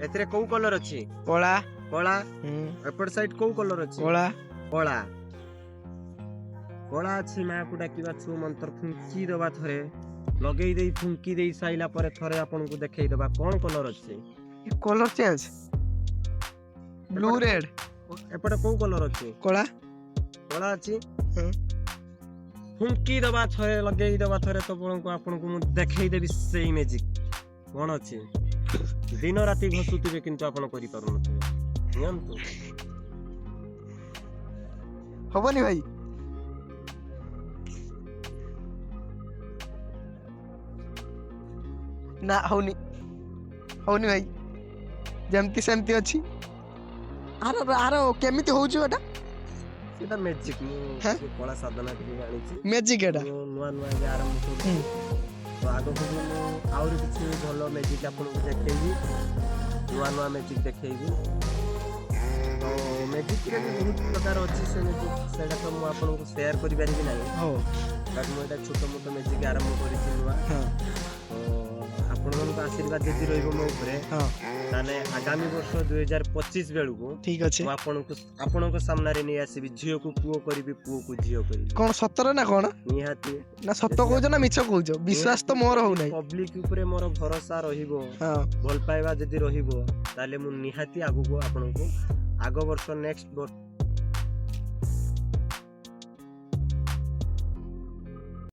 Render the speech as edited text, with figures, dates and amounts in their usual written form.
एतरे को कलर अछि कला कला एपट साइड को कलर अछि कला कला कला अछि मा को डाकिबा छु मंत्र फुंकी दबा थरे लगेई देई फुंकी देई साइला परे थरे आपन को देखेई दबा कोन कलर अछि कलर चेंज ब्लू रेड एपट को कलर अछि कला कला अछि फुंकी दबा थरे लगेई दबा थरे तो आपन को देखेई देबी सेई मैजिक कोन अछि दिन राति घसुतिबे किंतु आपन करि पारु नथिबे नियंतु हबनी भाई ना हौनी हौनी भाई जेमती सेमती अछि आरो आरो केमिति होउछु एटा सेटा मैजिक मु हाँ? कला साधना के आनी छी मैजिक एटा नुआ नुआ जे आरंभ करू तो आगो को मु आउर किछि भलो मैजिक आपन को देखेइबी नुआ नुआ मैजिक देखेइबी तो मैजिक के भी बहुत प्रकार अछि से मैजिक सेटा तो मु आपन को शेयर करि पारिबी नाही हो बट मु एटा छोटो मोटो मैजिक आरंभ करि छी नुआ हां आपन को आशीर्वाद देती रहइबो मो ऊपर हां ताने आगामी वर्ष 2025 बेलु को ठीक अछि मु आपन को सामने रे नै आसीबी झियो को पुओ करबी पुओ को झियो करबी कोन सतर ना कोन निहाती ना सत कहउछ ना मिछ कहउछ विश्वास तो मोर हो नै पब्लिक ऊपर मोर भरोसा रहिबो हां भल पाइबा जदी रहिबो ताले मु निहाती आगु को आपन को आगो वर्ष नेक्स्ट